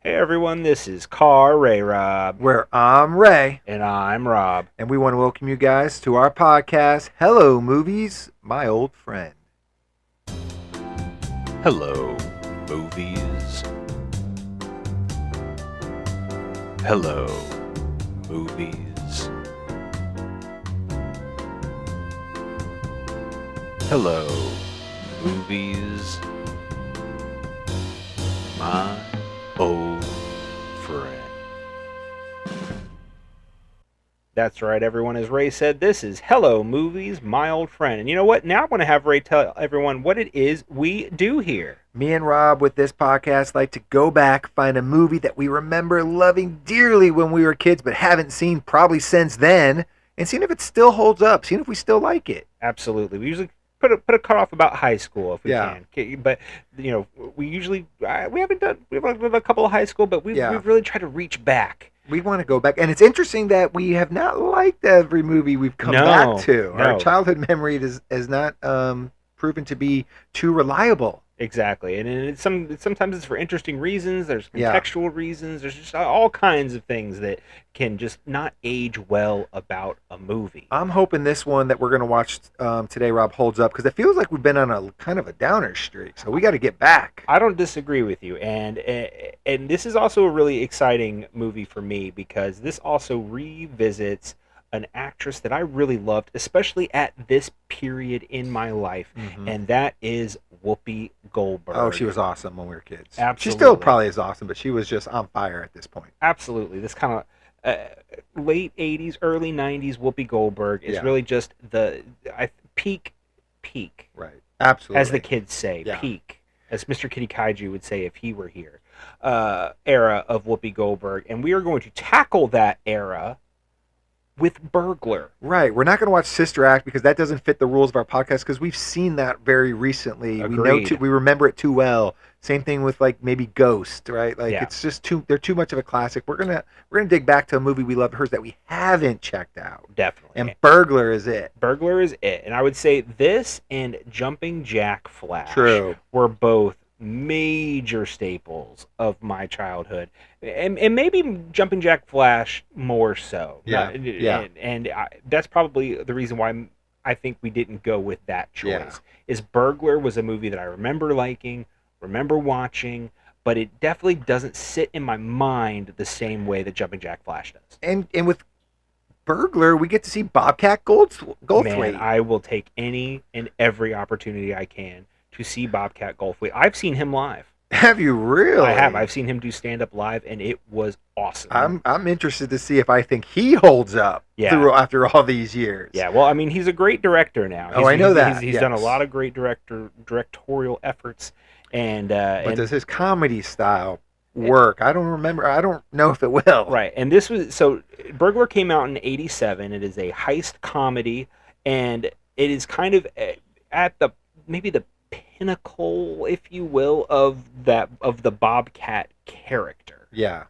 Hey everyone, this is Car Ray Rob. Where I'm Ray. And I'm Rob. And we want to welcome you guys to our podcast, Hello Movies, My Old Friend. Hello, movies. Hello, movies. Hello, movies. My old friend. That's right, everyone. As Ray said, this is Hello Movies, My Old Friend. And you know what? Now I'm going to have Ray tell everyone what it is we do here. Me and Rob with this podcast like to go back, find a movie that we remember loving dearly when we were kids but haven't seen probably since then, and seeing if it still holds up, seeing if we still like it. Absolutely. We usually put a cutoff about high school if we can. But, you know, we usually, we have a couple of high school, but we've really tried to reach back. We want to go back. And it's interesting that we have not liked every movie we've come back to. No. Our childhood memory has not proven to be too reliable. Exactly. And sometimes it's for interesting reasons. There's contextual reasons. There's just all kinds of things that can just not age well about a movie. I'm hoping this one that we're going to watch today, Rob, holds up, because it feels like we've been on a kind of a downer streak. So we got to get back. I don't disagree with you. And this is also a really exciting movie for me because this also revisits an actress that I really loved, especially at this period in my life, and that is Whoopi Goldberg. Oh, she was awesome when we were kids. Absolutely. She still probably is awesome, but she was just on fire at this point. Absolutely. This kind of late 80s, early 90s Whoopi Goldberg is really just the peak. Right. Absolutely. As the kids say, peak. As Mr. Kitty Kaiju would say if he were here. Era of Whoopi Goldberg. And we are going to tackle that era with Burglar. Right. We're not going to watch Sister Act because that doesn't fit the rules of our podcast because we've seen that very recently. Agreed. We remember it too well. Same thing with like maybe Ghost, right? Like it's just they're too much of a classic. We're gonna dig back to a movie we loved hers that we haven't checked out. Definitely. And Burglar is it. Burglar is it. And I would say this and Jumping Jack Flash were both major staples of my childhood, and maybe Jumping Jack Flash more so. And that's probably the reason why I think we didn't go with that choice. Is Burglar was a movie that I remember liking, remember watching, but it definitely doesn't sit in my mind the same way that Jumping Jack Flash does. And with Burglar, we get to see Bobcat Goldthwait. Man, I will take any and every opportunity I can to see Bobcat Goldthwait. I've seen him live. Have you really? I have. I've seen him do stand-up live, and it was awesome. I'm interested to see if I think he holds up after all these years. Yeah, well, I mean, he's a great director now. I know that. He's done a lot of great directorial efforts. And but does his comedy style work? I don't remember. I don't know if it will. Right, and Burglar came out in '87. It is a heist comedy, and it is kind of at maybe the pinnacle, if you will, of the Bobcat character. Yeah.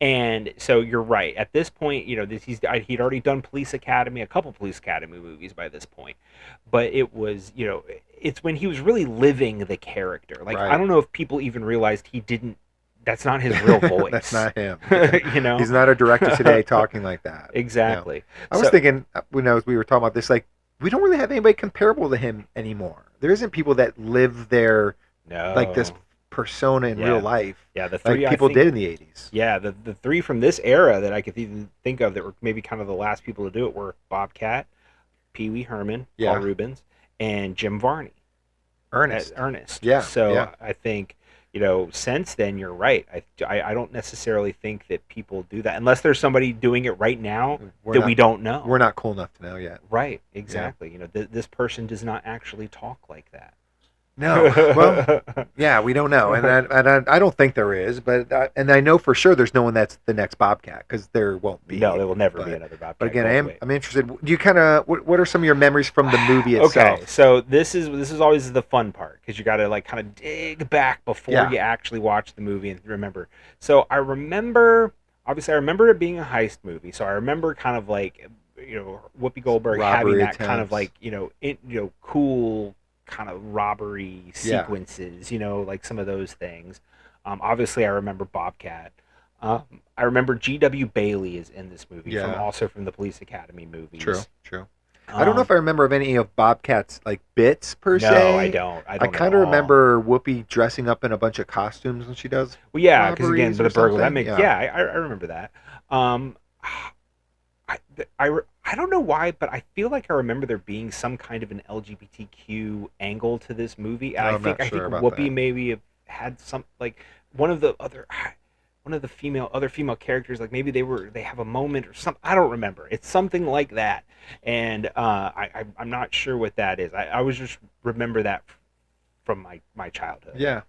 And so you're right. At this point, you know, he'd already done a couple Police Academy movies by this point, but it was, you know, it's when he was really living the character. Like I don't know if people even realized that's not his real voice. That's not him. You know, he's not a director today talking like that. Exactly. You know? I was thinking, as we were talking about this, like, we don't really have anybody comparable to him anymore. There isn't people that live their like this persona in real life. Yeah, the three like people did in the 80s. Yeah, the three from this era that I could even think of that were maybe kind of the last people to do it were Bobcat, Pee Wee Herman, Paul Reubens, and Jim Varney. Ernest. Yeah. So I think, you know, since then, you're right. I don't necessarily think that people do that unless there's somebody doing it right now we don't know. We're not cool enough to know yet. Right, exactly. Yeah. You know, this person does not actually talk like that. No, well, we don't know, and I don't think there is, but and I know for sure there's no one that's the next Bobcat because there won't be. No, there will never be another Bobcat. But again, I'm interested. Do you kind of what are some of your memories from the movie itself? Okay, so this is always the fun part because you got to like kind of dig back before you actually watch the movie and remember. So I remember it being a heist movie. So I remember kind of like, you know, Whoopi Goldberg having that kind of like, you know, cool kind of robbery sequences, you know, like some of those things. Obviously, I remember Bobcat. I remember G.W. Bailey is in this movie, also from the Police Academy movies. True. I don't know if I remember of any of Bobcat's like bits per se. No, I don't. I kind of remember Whoopi dressing up in a bunch of costumes when she does. Well, yeah, because again, the burglar. That makes I remember that. I don't know why, but I feel like I remember there being some kind of an LGBTQ angle to this movie. I think Whoopi maybe had some like one of the female characters, like maybe they have a moment or something. I don't remember. It's something like that, and I'm not sure what that is. I always just remember that from my childhood.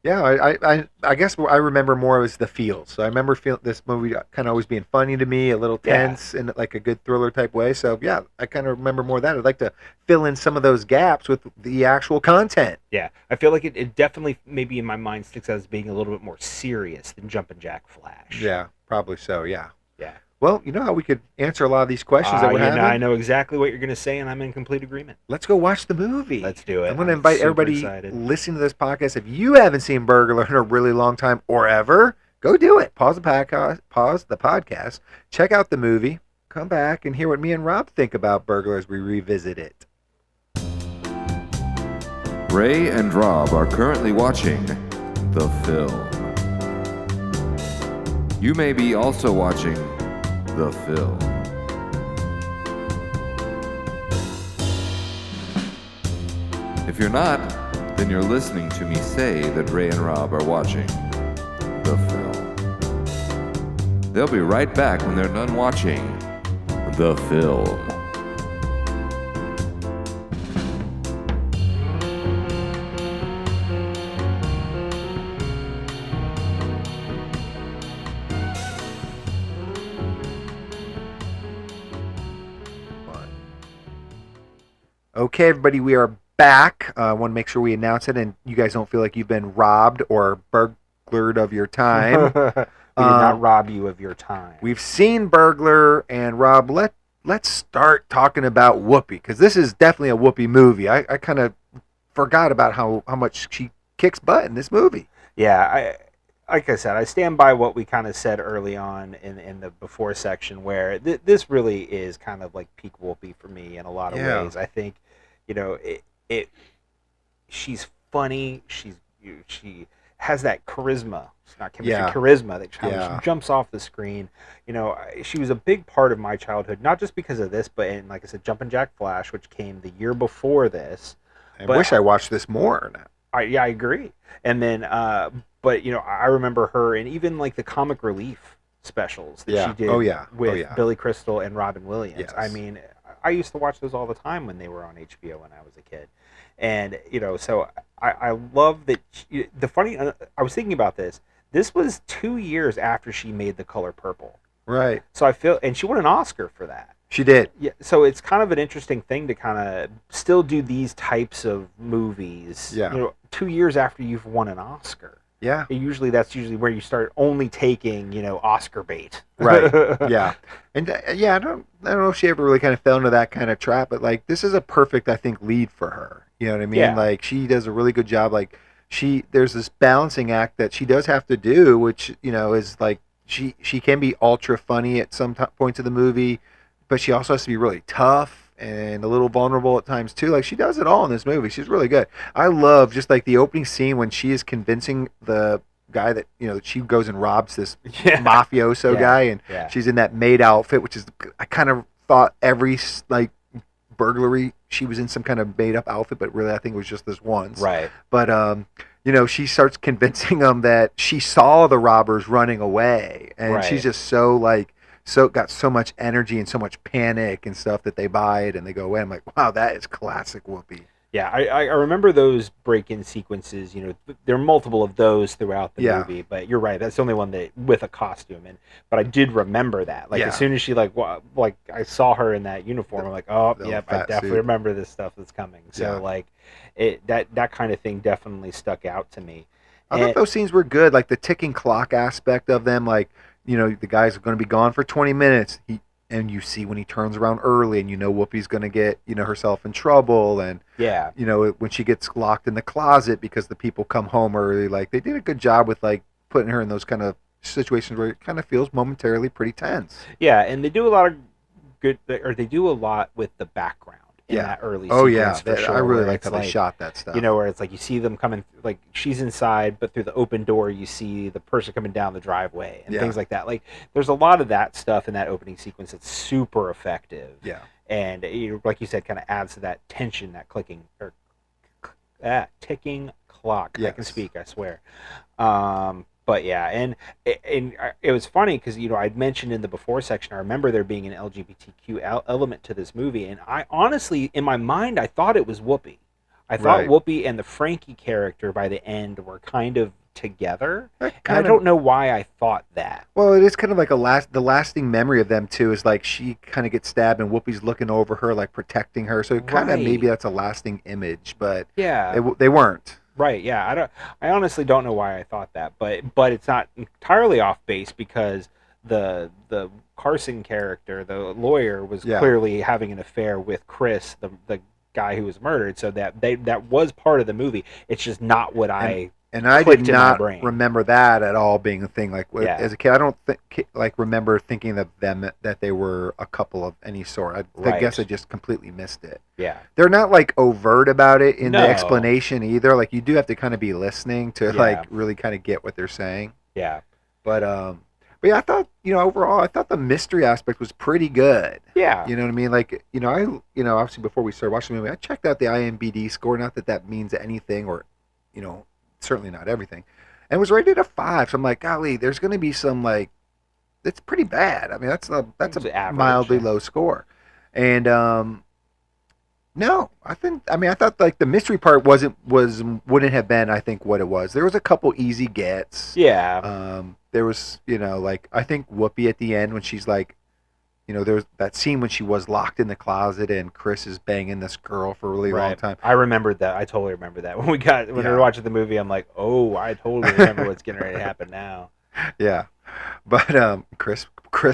I guess what I remember more was the feel. So I remember this movie kind of always being funny to me, a little tense in like a good thriller type way. So yeah, I kind of remember more of that. I'd like to fill in some of those gaps with the actual content. Yeah, I feel like it definitely maybe in my mind sticks out as being a little bit more serious than Jumpin' Jack Flash. Yeah, probably so. Yeah. Yeah. Well, you know how we could answer a lot of these questions that we're having? I know exactly what you're going to say, and I'm in complete agreement. Let's go watch the movie. Let's do it. I'm going to invite everybody listening to this podcast. If you haven't seen Burglar in a really long time or ever, go do it. Pause the podcast, check out the movie, come back, and hear what me and Rob think about Burglar as we revisit it. Ray and Rob are currently watching the film. You may be also watching the film. If you're not, then you're listening to me say that Ray and Rob are watching the film. They'll be right back when they're done watching the film. Okay, everybody, we are back. I want to make sure we announce it and you guys don't feel like you've been robbed or burglared of your time. We did not rob you of your time. We've seen Burglar, and Rob, let's start talking about Whoopi, because this is definitely a Whoopi movie. I kind of forgot about how much she kicks butt in this movie. Yeah, like I said, I stand by what we kind of said early on in the before section, where this really is kind of like peak Whoopi for me in a lot of ways. I think, she's funny. She has that charisma. It's not chemistry, charisma that she jumps off the screen. She was a big part of my childhood, not just because of this, but in, like I said, Jumpin' Jack Flash, which came the year before this. I wish I watched this more now. I agree. And then, but I remember her, and even like the comic relief specials that she did with Billy Crystal and Robin Williams. Yes. I mean, I used to watch those all the time when they were on HBO when I was a kid. And, so I love that. I was thinking about this. This was 2 years after she made The Color Purple. Right. So and she won an Oscar for that. She did. Yeah. So it's kind of an interesting thing to kind of still do these types of movies. Yeah. 2 years after you've won an Oscar. Yeah. That's usually where you start only taking, Oscar bait. Right. Yeah. And I don't know if she ever really kind of fell into that kind of trap, but like this is a perfect, I think, lead for her. You know what I mean? Yeah. Like she does a really good job. Like there's this balancing act that she does have to do, which, is like she can be ultra funny at some points of the movie, but she also has to be really tough and a little vulnerable at times too. Like she does it all in this movie. She's really good. I love just like the opening scene when she is convincing the guy that she goes and robs this mafioso guy, and she's in that maid outfit, which is, I kind of thought every like burglary she was in some kind of made up outfit, but really I think it was just this once. Right. But she starts convincing them that she saw the robbers running away, and she's just got so much energy and so much panic and stuff that they buy it and they go away. I'm like, wow, that is classic Whoopi. Yeah, I remember those break-in sequences. There are multiple of those throughout the movie, but you're right. That's the only one that with a costume. But I did remember that. Like as soon as she I saw her in that uniform, I'm like, oh, yep, I definitely remember this stuff that's coming. So that kind of thing definitely stuck out to me. I thought those scenes were good, like the ticking clock aspect of them. Like the guys are going to be gone for 20 minutes. and you see when he turns around early, and Whoopi's going to get herself in trouble, and when she gets locked in the closet because the people come home early. Like, they did a good job with like putting her in those kind of situations where it kind of feels momentarily pretty tense. Yeah, and they do a lot with the background in that early sequence. For sure, I really like how they shot that stuff. Where it's like you see them coming, like she's inside, but through the open door you see the person coming down the driveway and things like that. Like, there's a lot of that stuff in that opening sequence that's super effective. Yeah, and like you said, kind of adds to that tension, that clicking or ticking clock. Yes. I can speak, I swear. But yeah, and it was funny because I'd mentioned in the before section, I remember there being an LGBTQ element to this movie, and I honestly, in my mind, I thought it was Whoopi. I thought Whoopi and the Frankie character by the end were kind of together, and I don't know why I thought that. Well, it is kind of like the lasting memory of them too is like she kind of gets stabbed and Whoopi's looking over her, like protecting her. So kind of maybe that's a lasting image, but they weren't. Right, yeah. I honestly don't know why I thought that, but it's not entirely off base because the Carson character, the lawyer, was clearly having an affair with Chris, the guy who was murdered. So that was part of the movie. It's just not what I did not remember that at all being a thing. Like as a kid, I don't remember thinking of them that they were a couple of any sort. I guess I just completely missed it. Yeah, they're not like overt about it in the explanation either. Like, you do have to kind of be listening to like really kind of get what they're saying. Yeah, but yeah, I thought overall I thought the mystery aspect was pretty good. Yeah, you know what I mean. Like obviously before we started watching the movie, I checked out the IMDb score. Not that means anything, or certainly not everything, and it was rated a 5. So I'm like, golly, there's going to be some like, it's pretty bad. I mean, that's a average, mildly low score, and no, I thought like the mystery part wouldn't have been, I think, what it was. There was a couple easy gets. Yeah. There was like, I think Whoopi at the end when she's like, there's that scene when she was locked in the closet and Chris is banging this girl for a really long time. I rememred that. I totally remember that. When we were watching the movie, I'm like, oh, I totally remember what's getting ready to happen now. Yeah. But Chris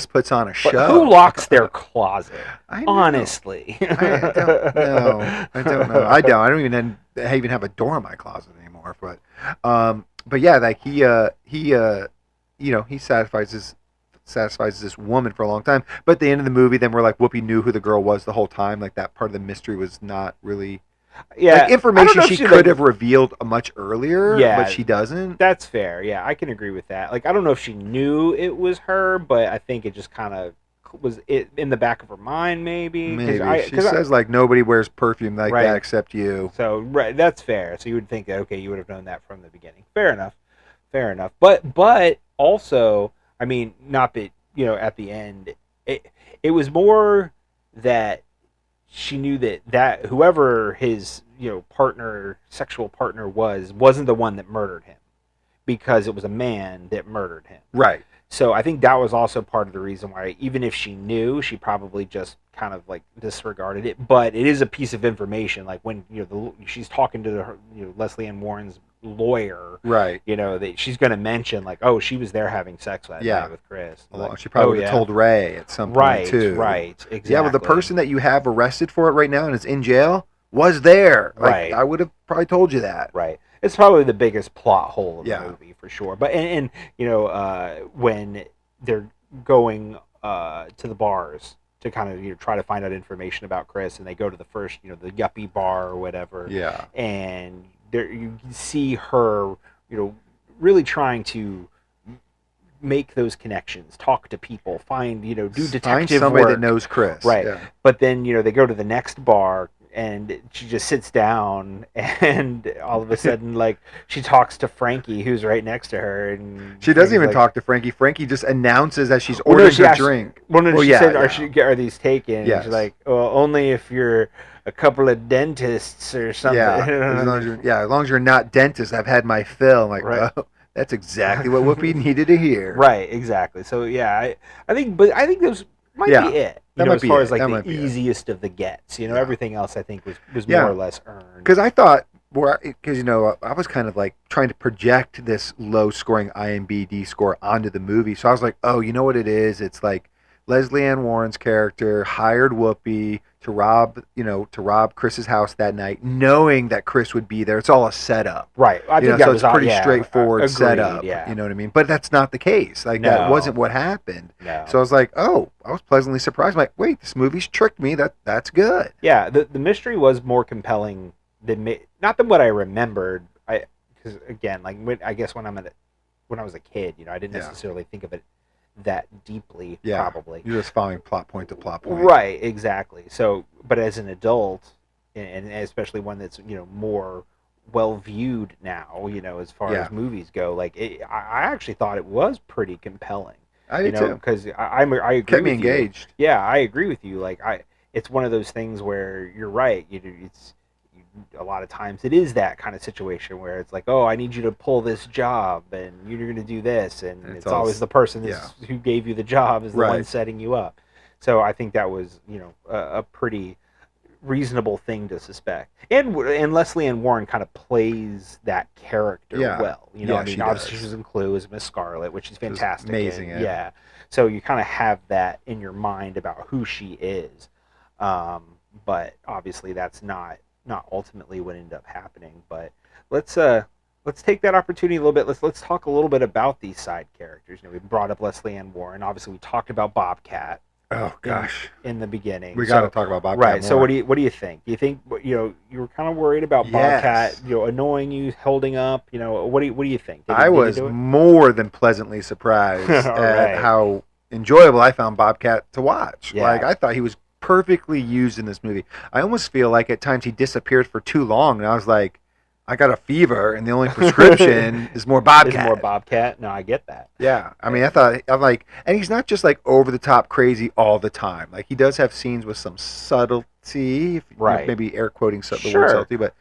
puts on a show. But who locks their closet? Honestly. I don't know. I don't even have a door in my closet anymore. But yeah, like he satisfies this woman for a long time, but at the end of the movie, then we're like, Whoopi knew who the girl was the whole time. Like, that part of the mystery was not really, like, information she could have revealed much earlier, but she doesn't. That's fair. Yeah, I can agree with that. Like, I don't know if she knew it was her, but I think it just kind of was in the back of her mind, maybe. She says like, nobody wears perfume like that except you. So that's fair. So you would think that, okay, you would have known that from the beginning. Fair enough. But also, I mean, not that, at the end, it was more that she knew that whoever his, sexual partner wasn't the one that murdered him, because it was a man that murdered him. Right. So I think that was also part of the reason why, even if she knew, she probably just kind of like disregarded it. But it is a piece of information. Like, when she's talking to Lesley Ann Warren's lawyer, right? That she's going to mention like, oh, she was there having sex that night with Chris. Well, she probably would have told Ray at some point too. Right. Exactly. Yeah, well, the person that you have arrested for it right now and is in jail was there. Like, right. I would have probably told you that. Right. It's probably the biggest plot hole of the movie for sure. But and when they're going to the bars to kind of try to find out information about Chris, and they go to the first the yuppie bar or whatever. Yeah. And there you see her really trying to make those connections, talk to people, find do detective find somebody that knows Chris. Right. Yeah. But then they go to the next bar. And she just sits down, and all of a sudden, like, she talks to Frankie, who's right next to her, and she doesn't even talk to Frankie. Frankie just announces as she's ordering her drink. She said, "Are these taken?" Yes. She's like, "Well, only if you're a couple of dentists or something." Yeah, as long as you're not dentists, I've had my fill. I'm like, right. Oh, that's exactly what Whoopi needed to hear. Right, exactly. So I think those might be it. As far as like the easiest of the gets, everything else I think was more or less earned. Because I thought, I was kind of like trying to project this low scoring IMDb score onto the movie. So I was like, oh, you know what it is? It's like Lesley Ann Warren's character hired Whoopi to rob Chris's house that night, knowing that Chris would be there. It's all a setup. Right. I think so it's pretty straightforward setup. Yeah. You know what I mean? But that's not the case. Like, that wasn't what happened. No. So I was like, oh, I was pleasantly surprised. I'm like, wait, this movie's tricked me. That's good. Yeah, the mystery was more compelling not than what I remembered. Because again, like I guess when I was a kid, I didn't necessarily think of it that deeply. Yeah, probably you're just following plot point to plot point. Right, exactly. So, but as an adult, and especially one that's more well viewed now, as far as movies go, like I actually thought it was pretty compelling. I did too, because I agree. Kept me engaged. Yeah, I agree with you. Like it's one of those things where you're right. A lot of times it is that kind of situation where it's like, oh, I need you to pull this job and you're going to do this, and it's always the person who gave you the job is the one setting you up. So I think that was a pretty reasonable thing to suspect, and Lesley Ann Warren kind of plays that character well. Obviously she's in Clue as Miss Scarlet, which is fantastic. Amazing. Yeah. So you kind of have that in your mind about who she is, but obviously that's not ultimately what ended up happening. But let's take that opportunity a little bit. Let's talk a little bit about these side characters. We brought up Lesley Ann Warren. Obviously, we talked about Bobcat. Oh gosh! In the beginning, we got to talk about Bobcat. Right. More. So what do you think? Do you think you were kind of worried about Bobcat, annoying you, holding up? What do you think? I was more than pleasantly surprised at how enjoyable I found Bobcat to watch. Yeah. Like, I thought he was perfectly used in this movie. I almost feel like at times he disappeared for too long, and I was like, I got a fever, and the only prescription is more Bobcat. No, I get that. Yeah, I mean, and he's not just like over the top crazy all the time. Like, he does have scenes with some subtlety, right? Maybe air quoting the word subtlety, but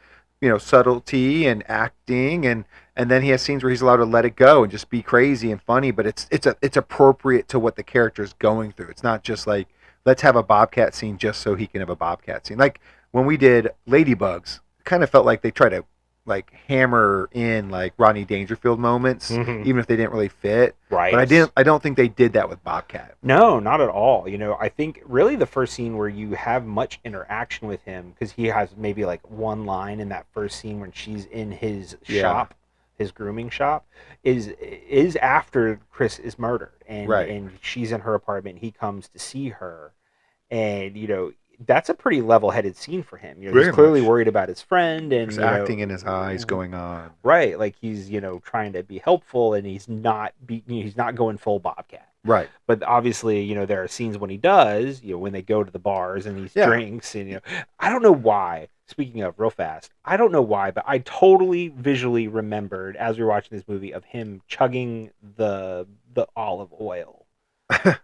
subtlety and acting, and then he has scenes where he's allowed to let it go and just be crazy and funny. But it's appropriate to what the character is going through. It's not just like, let's have a Bobcat scene just so he can have a Bobcat scene. Like when we did Ladybugs, it kind of felt like they tried to like hammer in like Rodney Dangerfield moments, even if they didn't really fit. Right. But I don't think they did that with Bobcat. No, not at all. I think really the first scene where you have much interaction with him, because he has maybe like one line in that first scene when she's in his shop, his grooming shop, is after Chris is murdered, and she's in her apartment. He comes to see her, and that's a pretty level-headed scene for him. He's clearly worried about his friend, and there's acting in his eyes going on. Right, like he's trying to be helpful, and he's not going full Bobcat. Right. But obviously, there are scenes when he does, when they go to the bars and he drinks, and I don't know why. Speaking of, real fast, I don't know why, but I totally visually remembered as we were watching this movie of him chugging the olive oil.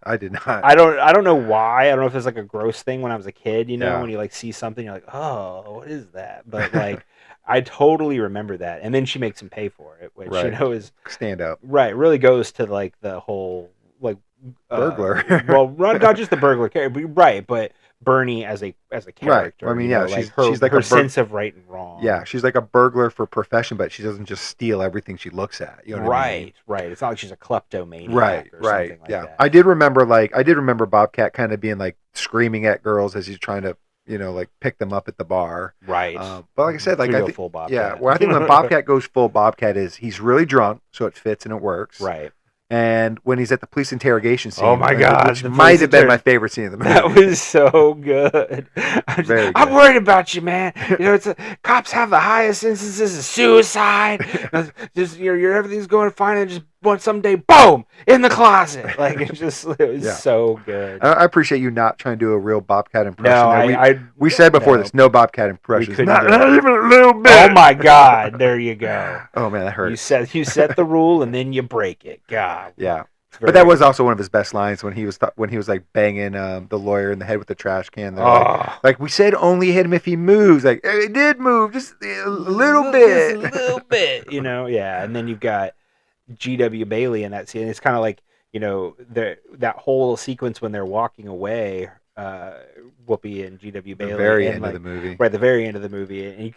I did not. I don't know why. I don't know if it's like a gross thing when I was a kid, when you like see something, you're like, oh, what is that? But like, I totally remember that. And then she makes him pay for it, which is stand up. Right, really goes to like the whole like burglar. Well, not just the burglar character, but Bernie as a character. Right. I mean, she's like her sense of right and wrong. Yeah, she's like a burglar for profession, but she doesn't just steal everything she looks at. You know what I mean? Right. It's not like she's a kleptomaniac. Right. Something like that. I did remember Bobcat kind of being like screaming at girls as he's trying to like pick them up at the bar. Right. But like I said, like I think full Bobcat. Yeah. Well, I think when Bobcat goes full Bobcat is he's really drunk, so it fits and it works. Right. And when he's at the police interrogation scene, oh my God, which might have been my favorite scene of the movie. That was so good. I'm worried about you, man. Cops have the highest instances of suicide. Just everything's going fine, and just someday, boom, in the closet. Like it was so good. I appreciate you not trying to do a real Bobcat impression. No, we said before this, no Bobcat impressions. Not even a little bit. Oh my God, there you go. Oh man, that hurt. You set the rule and then you break it. God. Yeah. But that was also one of his best lines when he was like banging the lawyer in the head with the trash can. Like we said, only hit him if he moves. Like it did move, just a little bit, just a little bit. Yeah. And then you've got G.W. Bailey in that scene. It's kind of like that whole sequence when they're walking away, Whoopi and G.W. Bailey. The very end of the movie. Right, the very end of the movie, and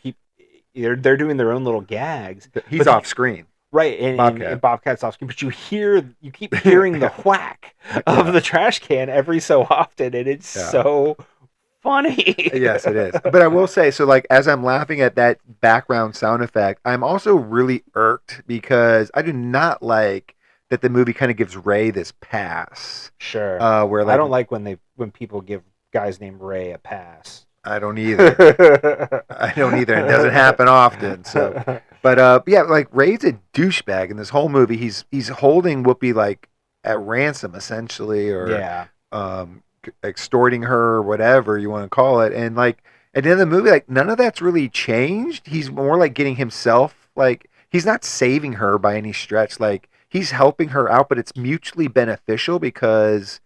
they're doing their own little gags. He's off screen. Right, and Bobcat's off screen, but you keep hearing the whack of the trash can every so often, and it's so funny. Yes, it is. But I will say, so like as I'm laughing at that background sound effect, I'm also really irked because I do not like that the movie kind of gives Ray this pass. Sure. Where like, I don't like when people give guys named Ray a pass. I don't either. I don't either. It doesn't happen often. So, but yeah, like Ray's a douchebag in this whole movie. He's holding Whoopi like at ransom essentially, or extorting her, or whatever you want to call it. And like at the end of the movie, like none of that's really changed. He's more like getting himself, like he's not saving her by any stretch. Like he's helping her out, but it's mutually beneficial because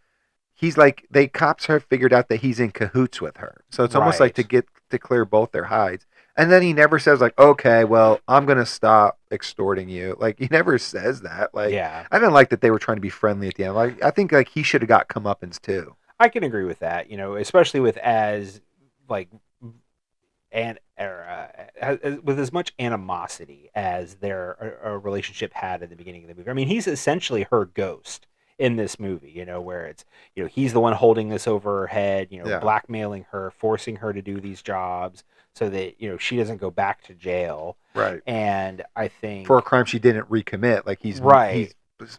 he's like, cops have figured out that he's in cahoots with her. So it's almost like to clear both their hides. And then he never says like, okay, well, I'm going to stop extorting you. Like he never says that. Like, I didn't like that they were trying to be friendly at the end. Like, I think like he should have got comeuppance too. I can agree with that, especially with with as much animosity as their relationship had at the beginning of the movie. I mean, he's essentially her ghost in this movie, where it's, he's the one holding this over her head, blackmailing her, forcing her to do these jobs so that, she doesn't go back to jail. Right. And I think for a crime she didn't recommit, like he's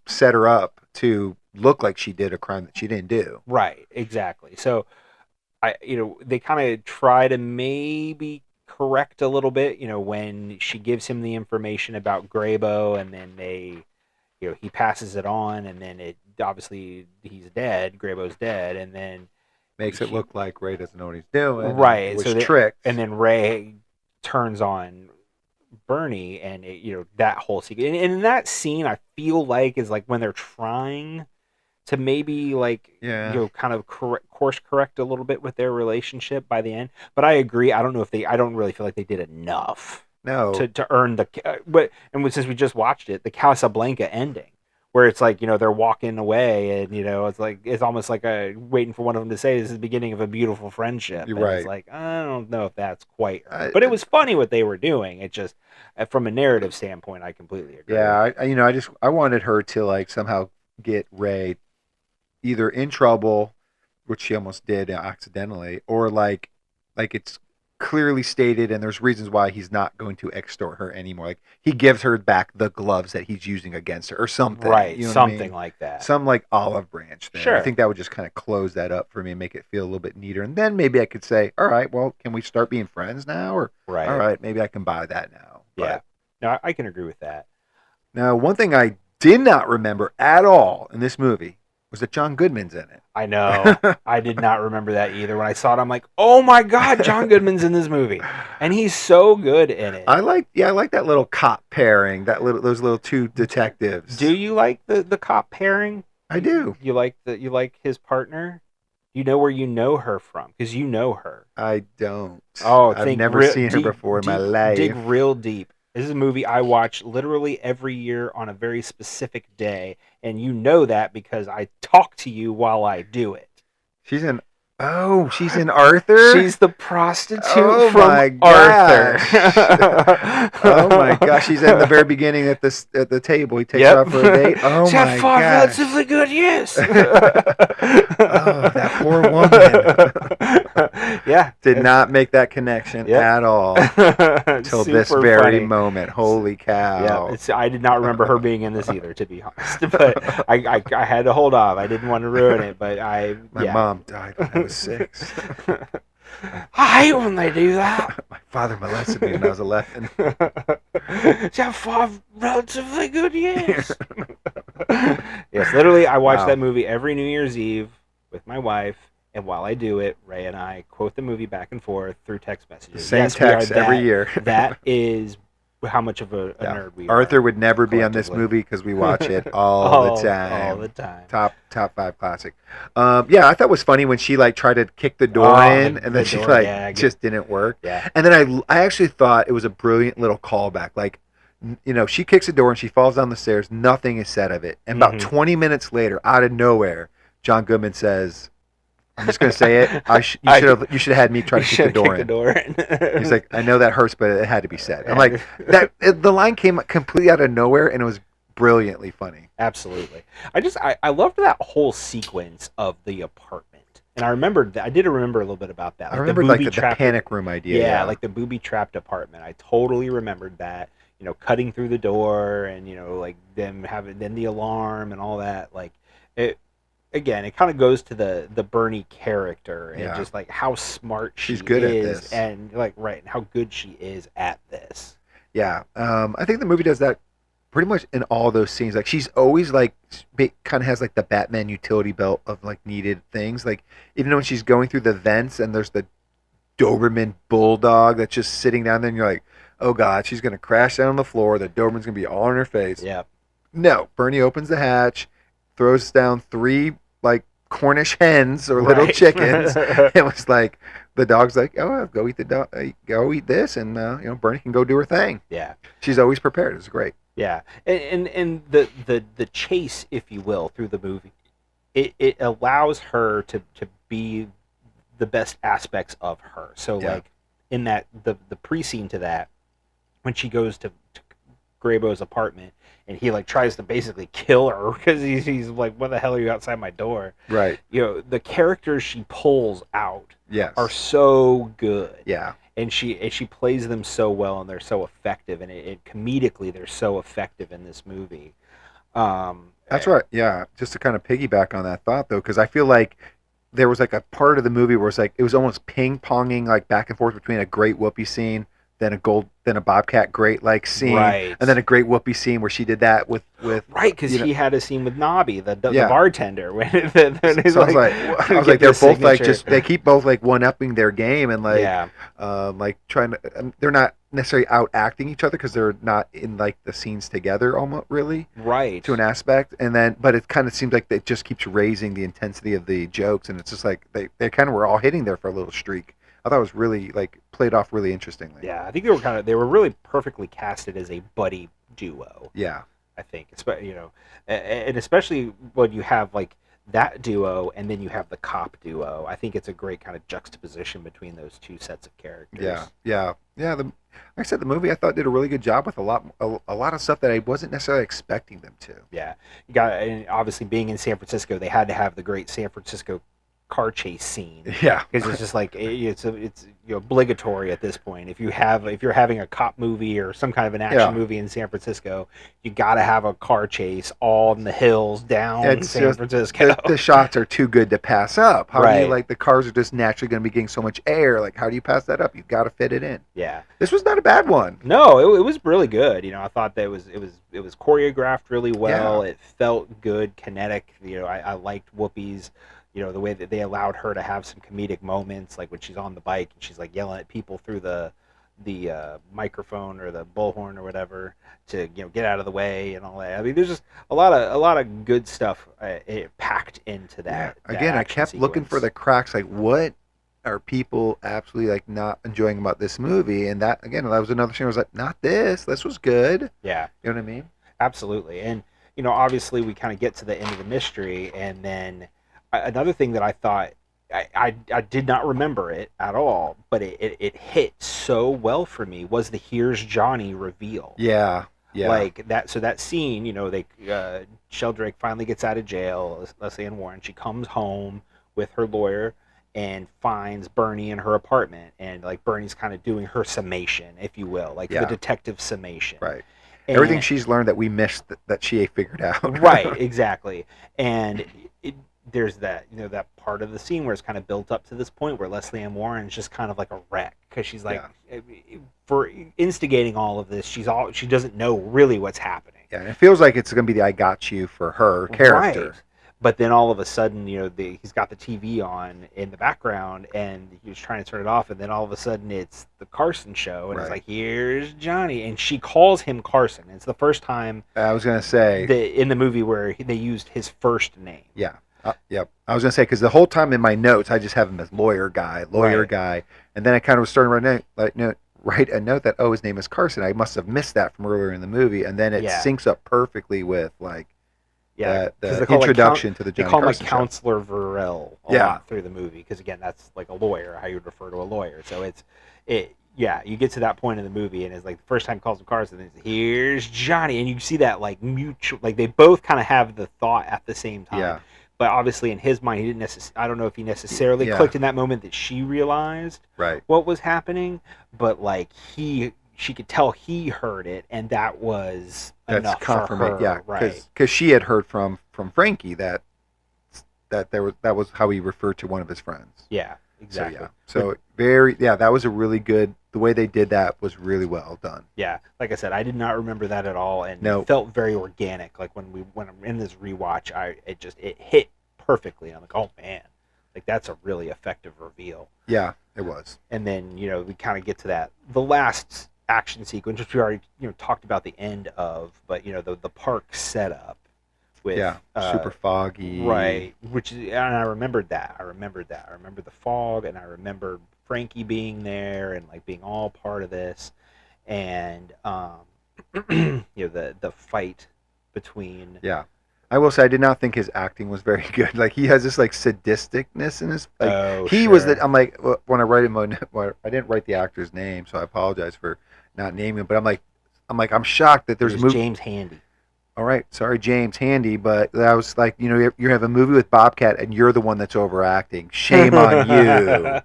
set her up to look like she did a crime that she didn't do. Right. Exactly. So they kind of try to maybe correct a little bit, when she gives him the information about Graybo, and then he passes it on, and then it obviously he's dead. Graybo's dead, and then makes it look like Ray doesn't know what he's doing. Right, which tricks. And then Ray turns on Bernie, and that whole scene. And in that scene, I feel like is like when they're trying to maybe kind of course correct a little bit with their relationship by the end. But I agree. I don't really feel like they did enough. No. To earn and since we just watched it, the Casablanca ending, where it's like, they're walking away, and it's almost like waiting for one of them to say this is the beginning of a beautiful friendship. You're right. It's like, I don't know if that's quite right. But it was funny what they were doing. It just, from a narrative standpoint, I completely agree. Yeah, I wanted her to like somehow get Ray either in trouble, which she almost did accidentally, or like it's clearly stated and there's reasons why he's not going to extort her anymore. Like he gives her back the gloves that he's using against her or something. Right, something like that. Some like olive branch thing. Sure. I think that would just kind of close that up for me and make it feel a little bit neater. And then maybe I could say, all right, well, can we start being friends now? Or all right, maybe I can buy that now. Yeah. No, I can agree with that. Now, one thing I did not remember at all in this movie was that John Goodman's in it. I know. I did not remember that either. When I saw it, I'm like, oh my God, John Goodman's in this movie. And he's so good in it. I like that little cop pairing, those little two detectives. Do you like the cop pairing? I do. You like his partner? You know where you know her from, because you know her. I don't. Oh, I've never seen her before in my life. Dig real deep. This is a movie I watch literally every year on a very specific day, and you know that because I talk to you while I do it. She's in Arthur? She's the prostitute from Arthur. Oh my gosh, she's in the very beginning at the table. He takes her out for a date. Oh my gosh. She's had 5 relatively good years. Oh, that poor woman. Yeah. Did not make that connection at all until this very funny moment. Holy cow. Yeah, I did not remember her being in this either, to be honest. But I had to hold off. I didn't want to ruin it, but my mom died when I was 6. I hate when they do that. My father molested me when I was 11. She had 5 relatively good years. Yes, literally, I watch that movie every New Year's Eve with my wife, and while I do it, Ray and I quote the movie back and forth through text messages. Same text every year. That is how much of a nerd we are. Arthur would never be on this movie because we watch it all the time. All the time. Top 5 classic. I thought it was funny when she like tried to kick the door in, and then she just didn't work. Yeah. And then I actually thought it was a brilliant little callback. Like, she kicks the door and she falls down the stairs. Nothing is said of it. And about 20 minutes later, out of nowhere, John Goodman says, I'm just gonna say it. You should have had me try to kick the door in. He's like, I know that hurts, but it had to be said. I'm like, the line came completely out of nowhere, and it was brilliantly funny. Absolutely. I loved that whole sequence of the apartment, and I did remember a little bit about that. I remember the panic room idea. Yeah, like the booby trapped apartment. I totally remembered that. Cutting through the door, and like them having then the alarm and all that. Like it. Again, it kind of goes to the Bernie character and just like how smart she's good at this, and and how good she is at this. Yeah, I think the movie does that pretty much in all those scenes. Like she's always like kind of has like the Batman utility belt of like needed things. Like even when she's going through the vents and there's the Doberman bulldog that's just sitting down there, and you're like, oh god, she's gonna crash down on the floor. The Doberman's gonna be all in her face. Yeah. No, Bernie opens the hatch, throws down 3 like Cornish hens or little chickens. It was like the dog's like, oh, go eat go eat this, and Bernie can go do her thing. Yeah, she's always prepared. It's great. Yeah, and the chase, if you will, through the movie, it allows her to be the best aspects of her. So like in that the pre-scene to that, when she goes to Graybo's apartment, and he like tries to basically kill her because he's like, what the hell are you outside my door? Right. The characters she pulls out are so good. Yeah. And she plays them so well, and they're so effective, and it comedically they're so effective in this movie. That's right. Yeah. Just to kind of piggyback on that thought though, because I feel like there was like a part of the movie where it was almost ping ponging like back and forth between a great Whoopi scene, then a Bobcat great like scene, right, and then a great Whoopi scene where she did that with right, because he had a scene with Nobby, the bartender. When I was like, they're both like they keep both like one upping their game and like like trying to. They're not necessarily out acting each other because they're not in like the scenes together almost really right to an aspect, and then but it kind of seems like it just keeps raising the intensity of the jokes, and it's just like they kind of were all hitting there for a little streak. I thought it was really like played off really interestingly. Yeah, I think they were really perfectly casted as a buddy duo. Yeah, I think, and especially when you have like that duo, and then you have the cop duo. I think it's a great kind of juxtaposition between those two sets of characters. Yeah. Like I said, the movie I thought did a really good job with a lot of stuff that I wasn't necessarily expecting them to. Yeah, and obviously being in San Francisco, they had to have the great San Francisco car chase scene. Yeah, because it's just like it's obligatory at this point. If you're having a cop movie or some kind of an action movie in San Francisco, you got to have a car chase all in the hills down San Francisco. The shots are too good to pass up. How do you like the cars are just naturally going to be getting so much air? Like how do you pass that up? You've got to fit it in. Yeah, this was not a bad one. No, it was really good. I thought that it was choreographed really well. Yeah. It felt good, kinetic. I liked Whoopi's. The way that they allowed her to have some comedic moments, like when she's on the bike and she's like yelling at people through the microphone or the bullhorn or whatever to get out of the way and all that. I mean, there's just a lot of good stuff packed into that. Yeah. Again, I kept looking for the cracks. Like, what are people absolutely like not enjoying about this movie? And that was another thing. I was like, not this. This was good. Yeah, you know what I mean? Absolutely. And obviously we kind of get to the end of the mystery, and then. Another thing that I thought I did not remember it at all, but it hit so well for me was the "Here's Johnny" reveal. Yeah. Like that. So that scene, Sheldrake finally gets out of jail. Lesley Ann Warren. She comes home with her lawyer and finds Bernie in her apartment, and like Bernie's kind of doing her summation, if you will, like the detective summation. Right. Everything she's learned that we missed that she figured out. Right. Exactly. And there's that that part of the scene where it's kind of built up to this point where Lesley Ann Warren is just kind of like a wreck because she's like for instigating all of this, she doesn't know really what's happening. Yeah, and it feels like it's going to be the "I got you" for her character. Right. But then all of a sudden, he's got the TV on in the background, and he was trying to turn it off, and then all of a sudden it's the Carson show, and it's like, "Here's Johnny," and she calls him Carson. It's the first time I was going to say in the movie where they used his first name. Yeah. Yep. I was going to say, because the whole time in my notes, I just have him as lawyer guy. And then I kind of was starting to write a note that, his name is Carson. I must have missed that from earlier in the movie. And then it syncs up perfectly with, like, Yeah, the introduction to the Johnny Carson show. They call him Counselor Verrill a lot through the movie because again, that's like a lawyer, how you would refer to a lawyer. So you get to that point in the movie, and it's like the first time he calls him Carson, and it's, here's Johnny, and you see that like mutual, like they both kind of have the thought at the same time. Yeah. But obviously, in his mind, he didn't I don't know if he necessarily clicked in that moment that she realized what was happening, but like she could tell he heard it, and that was enough for her. Yeah, because she had heard from Frankie that was how he referred to one of his friends. Yeah, exactly. So that was a really good. The way they did that was really well done. Yeah, like I said, I did not remember that at all, and it felt very organic. Like when I'm in this rewatch, it hit perfectly. I'm like, oh man, like that's a really effective reveal. Yeah, it was. And then we kind of get to the last action sequence, which we already talked about the end of, but the park setup with super foggy, right? And I remembered that. I remember the fog, and I remembered Frankie being there and like being all part of this, and the fight between. Yeah, I will say I did not think his acting was very good. Like he has this like sadisticness in his. Like, he was that. I'm like when I write him, I didn't write the actor's name, so I apologize for not naming him. But I'm shocked that there's a movie. James Handy. All right, sorry, James Handy, but I was like, you have a movie with Bobcat, and you're the one that's overacting. Shame on you.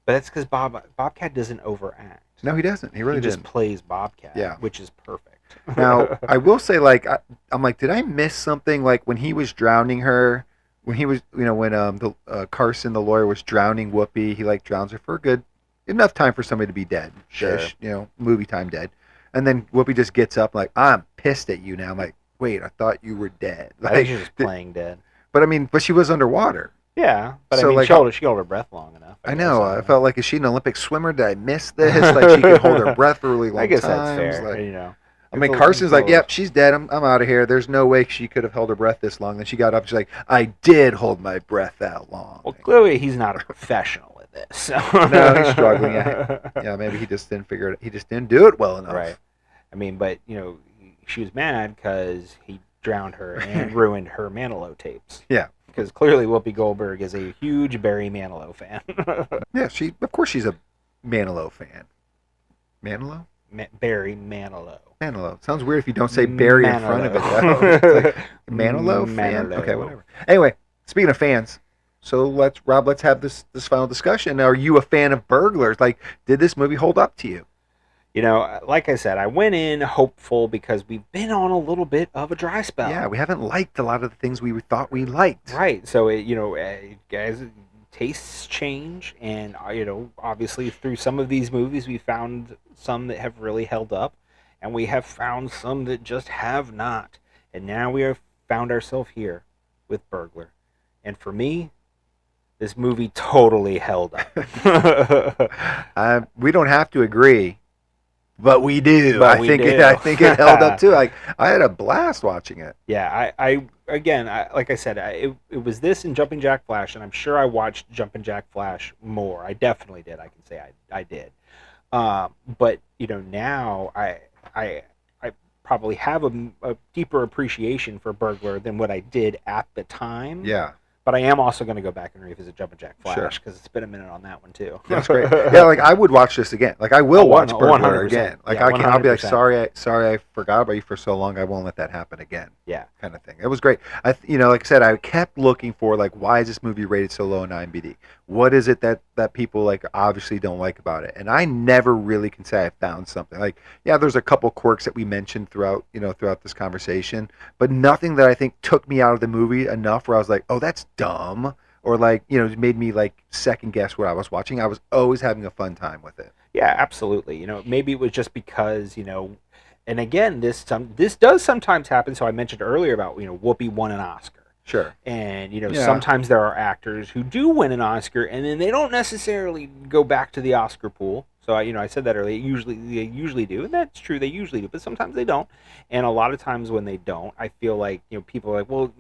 But that's because Bobcat doesn't overact. No, he doesn't. He really just plays Bobcat, which is perfect. Now, I will say, like, I'm like, did I miss something? Like when he was drowning her, when he was, when Carson, the lawyer, was drowning Whoopi, he like drowns her for a good enough time for somebody to be dead. Sure. Movie time dead. And then Whoopi just gets up like, I'm pissed at you now. I'm like, wait, I thought you were dead. Like, I think she was playing dead. But she was underwater. Yeah, but so, she held her breath long enough. I know. I felt like, is she an Olympic swimmer? Did I miss this? Like she could hold her breath for a really long time. I guess that's fair. Like, Carson's like, yep, she's dead. I'm out of here. There's no way she could have held her breath this long. Then she got up. She's like, I did hold my breath that long. Well, clearly he's not a professional at this. So. No, he's struggling. Yeah, maybe he just didn't figure it. He just didn't do it well enough. Right. I mean, but she was mad because he drowned her and ruined her Manilow tapes. Yeah. Because clearly Whoopi Goldberg is a huge Barry Manilow fan. Yeah, of course she's a Manilow fan. Manilow? Barry Manilow. Manilow. Sounds weird if you don't say Barry in front of it. Like, Manilow fan? Okay, whatever. Anyway, speaking of fans, so let's have this final discussion. Are you a fan of Burglars? Like, did this movie hold up to you? Like I said, I went in hopeful because we've been on a little bit of a dry spell. Yeah, we haven't liked a lot of the things we thought we liked. Right. So, guys, tastes change. And, obviously through some of these movies, we found some that have really held up. And we have found some that just have not. And now we have found ourselves here with Burglar. And for me, this movie totally held up. We don't have to agree. But we do. I think it held up too. Like I had a blast watching it. Yeah, I like I said, it was this and Jumping Jack Flash, and I'm sure I watched Jumping Jack Flash more. I definitely did. I can say I did. But now I probably have a deeper appreciation for Burglar than what I did at the time. Yeah. But I am also going to go back and revisit Jumpin' Jack Flash because it's been a minute on that one too. That's great. Yeah, like I would watch this again. Like I will watch Burglar again. Like yeah, I'll be like, sorry, I forgot about you for so long. I won't let that happen again. Yeah, kind of thing. It was great. Like I said, I kept looking for like, why is this movie rated so low on IMDb? What is it that people like obviously don't like about it? And I never really can say I found something. Like, yeah, there's a couple quirks that we mentioned throughout this conversation, but nothing that I think took me out of the movie enough where I was like, oh, that's dumb, or like made me like second guess what I was watching. I was always having a fun time with it. Yeah, absolutely. Maybe it was just because and again, this does sometimes happen. So I mentioned earlier about Whoopi won an Oscar. Sure. And sometimes there are actors who do win an Oscar and then they don't necessarily go back to the Oscar pool. So I said that earlier. They usually do, and that's true. They usually do, but sometimes they don't. And a lot of times when they don't, I feel like people are like, well,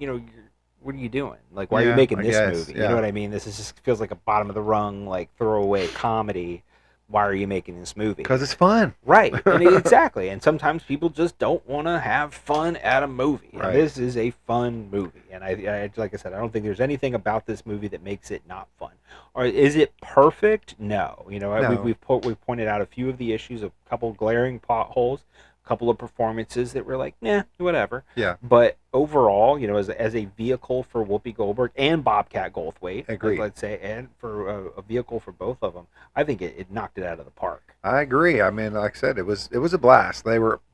what are you doing? Like, why are you making this movie? You know what I mean? This just feels like a bottom of the rung, like throwaway comedy. why are you making this movie? Because it's fun. Right. And exactly. And sometimes people just don't want to have fun at a movie. Right. And this is a fun movie. And I like I said, I don't think there's anything about this movie that makes it not fun. Or is it perfect? No. No. We've pointed out a few of the issues, a couple glaring potholes, a couple of performances that were like, nah, whatever. Yeah. But overall, as a vehicle for Whoopi Goldberg and Bobcat Goldthwait, let's say, and for a vehicle for both of them, I think it knocked it out of the park. I agree. I mean, like I said, it was a blast.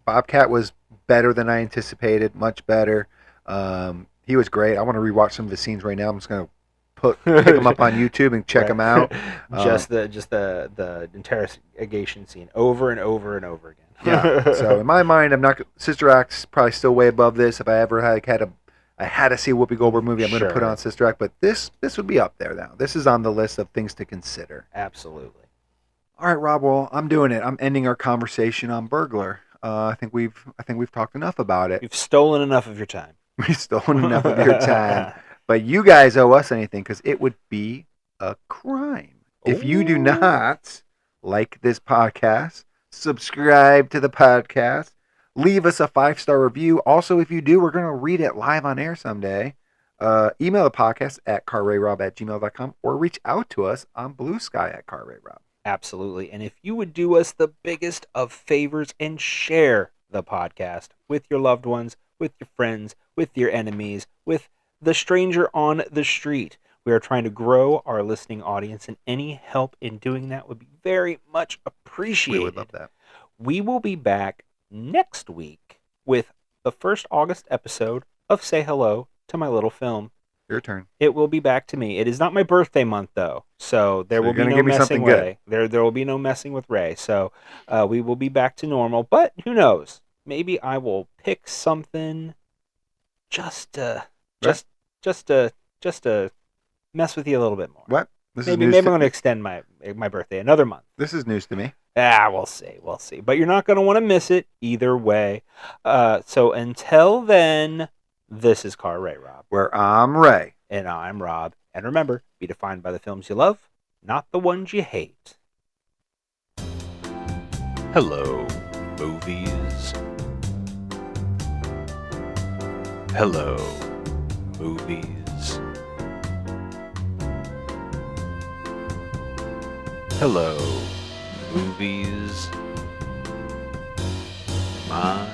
Bobcat was better than I anticipated, much better. He was great. I want to rewatch some of his scenes right now. I'm just going to pick them up on YouTube and check them out. Just the interrogation scene over and over and over again. Yeah. So in my mind, Sister Act's probably still way above this. If I ever had to see a Whoopi Goldberg movie, I'm going to put on Sister Act. But this would be up there now. This is on the list of things to consider. Absolutely. All right, Rob. Well, I'm doing it. I'm ending our conversation on Burglar. I think we've talked enough about it. You've stolen enough of your time. We've stolen enough of your time. But you guys owe us anything because it would be a crime if you do not like this podcast, subscribe to the podcast, leave us a 5-star review. Also, if you do, we're going to read it live on air someday. Email the podcast at carrayrob@gmail.com or reach out to us on Blue Sky at carrayrob. Absolutely. And if you would do us the biggest of favors and share the podcast with your loved ones, with your friends, with your enemies, with the stranger on the street. We are trying to grow our listening audience, and any help in doing that would be very much appreciated. We would love that. We will be back next week with the first August episode of Say Hello to My Little Film. Your turn. It will be back to me. It is not my birthday month, though, so there will be no messing with Ray. There will be no messing with Ray, so we will be back to normal, but who knows? Maybe I will pick something just to mess with you a little bit more. What? Maybe I'm going to extend my birthday another month. This is news to me. We'll see. But you're not going to want to miss it either way. So until then, this is Car Ray Rob. Where I'm Ray. And I'm Rob. And remember, be defined by the films you love, not the ones you hate. Hello, movies. Hello, movies. Hello, movies. My